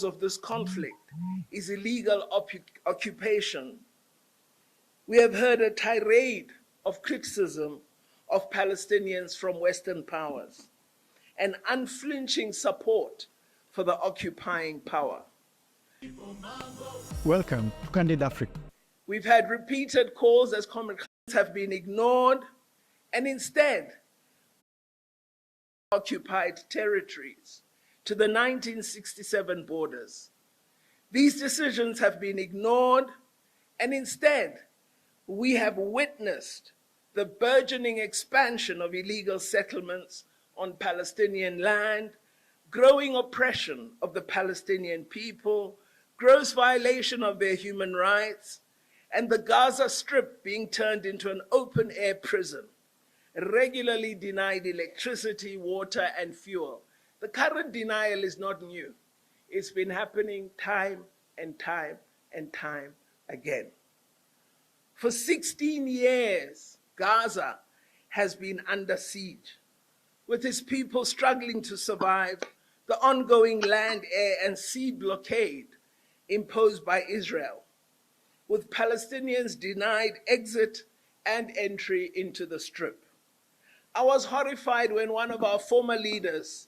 of this conflict is illegal occupation. We have heard a tirade of criticism of Palestinians from Western powers and unflinching support for the occupying power. Welcome to Candid Africa. We've had repeated calls as comrades have been ignored, and instead occupied territories to the 1967 borders. These decisions have been ignored, and instead we have witnessed the burgeoning expansion of illegal settlements on Palestinian land, growing oppression of the Palestinian people, gross violation of their human rights, and the Gaza Strip being turned into an open-air prison, regularly denied electricity, water, and fuel. The current denial is not new. It's been happening time and time and time again. For 16 years, Gaza has been under siege, with its people struggling to survive the ongoing land, air, and sea blockade imposed by Israel, with Palestinians denied exit and entry into the Strip. I was horrified when one of our former leaders,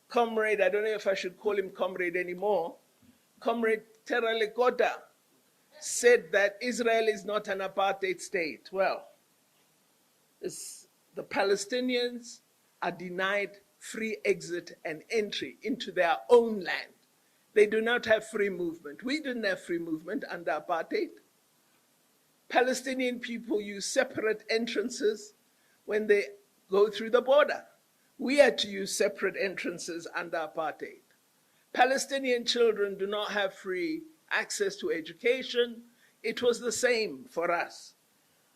Comrade, I don't know if I should call him Comrade anymore, Comrade Teralekota, said that Israel is not an apartheid state. Well, the Palestinians are denied free exit and entry into their own land. They do not have free movement. We didn't have free movement under apartheid. Palestinian people use separate entrances when they go through the border. We had to use separate entrances under apartheid. Palestinian children do not have free access to education. It was the same for us.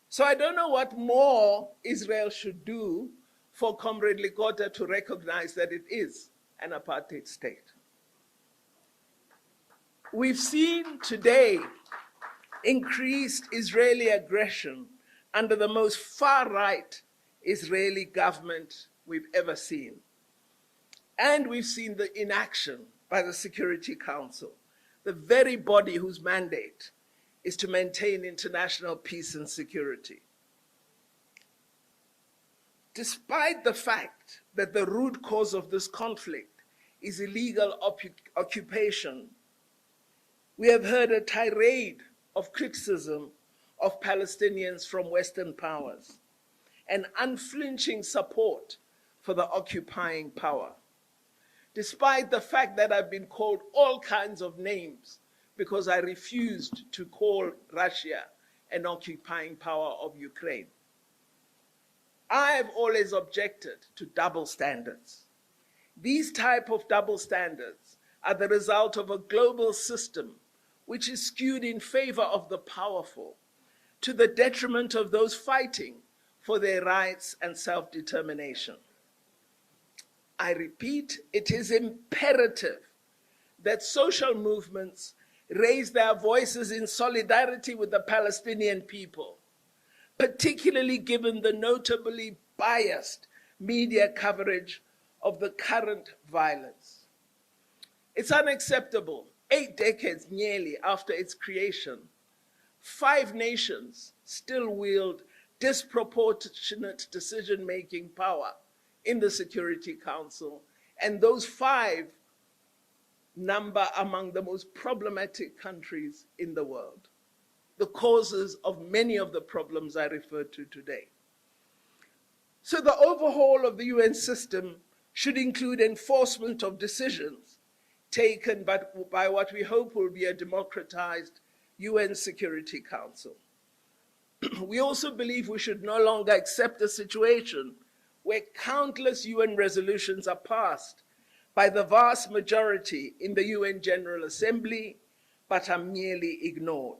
So I don't know what more Israel should do for Comrade Likota to recognize that it is an apartheid state. We've seen today increased Israeli aggression under the most far-right Israeli government we've ever seen. And we've seen the inaction by the Security Council, the very body whose mandate is to maintain international peace and security. Despite the fact that the root cause of this conflict is illegal occupation, we have heard a tirade of criticism of Palestinians from Western powers and unflinching support for the occupying power. Despite the fact that I've been called all kinds of names because I refused to call Russia an occupying power of Ukraine. I have always objected to double standards. These type of double standards are the result of a global system which is skewed in favor of the powerful, to the detriment of those fighting for their rights and self-determination. I repeat, it is imperative that social movements raise their voices in solidarity with the Palestinian people, particularly given the notably biased media coverage of the current violence. It's unacceptable, 8 decades nearly after its creation, 5 nations still wield disproportionate decision-making power in the Security Council, and those 5 number among the most problematic countries in the world, the causes of many of the problems I referred to today. So the overhaul of the UN system should include enforcement of decisions taken by what we hope will be a democratized UN Security Council. We also believe we should no longer accept a situation where countless UN resolutions are passed by the vast majority in the UN General Assembly, but are merely ignored.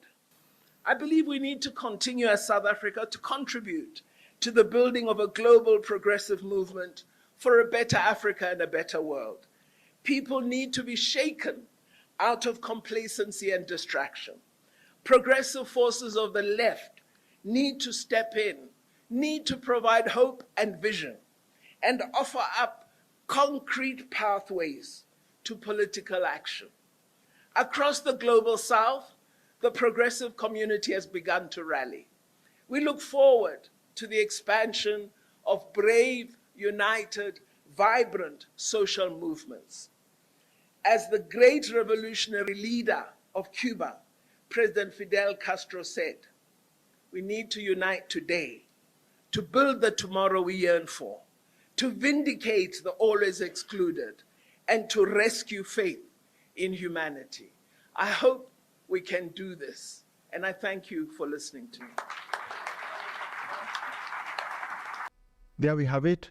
I believe we need to continue as South Africa to contribute to the building of a global progressive movement for a better Africa and a better world. People need to be shaken out of complacency and distraction. Progressive forces of the left need to step in, need to provide hope and vision, and offer up concrete pathways to political action. Across the global south, the progressive community has begun to rally. We look forward to the expansion of brave, united, vibrant social movements. As the great revolutionary leader of Cuba, President Fidel Castro said, we need to unite today to build the tomorrow we yearn for, to vindicate the always excluded, and to rescue faith in humanity. I hope we can do this, and I thank you for listening to me. There we have it.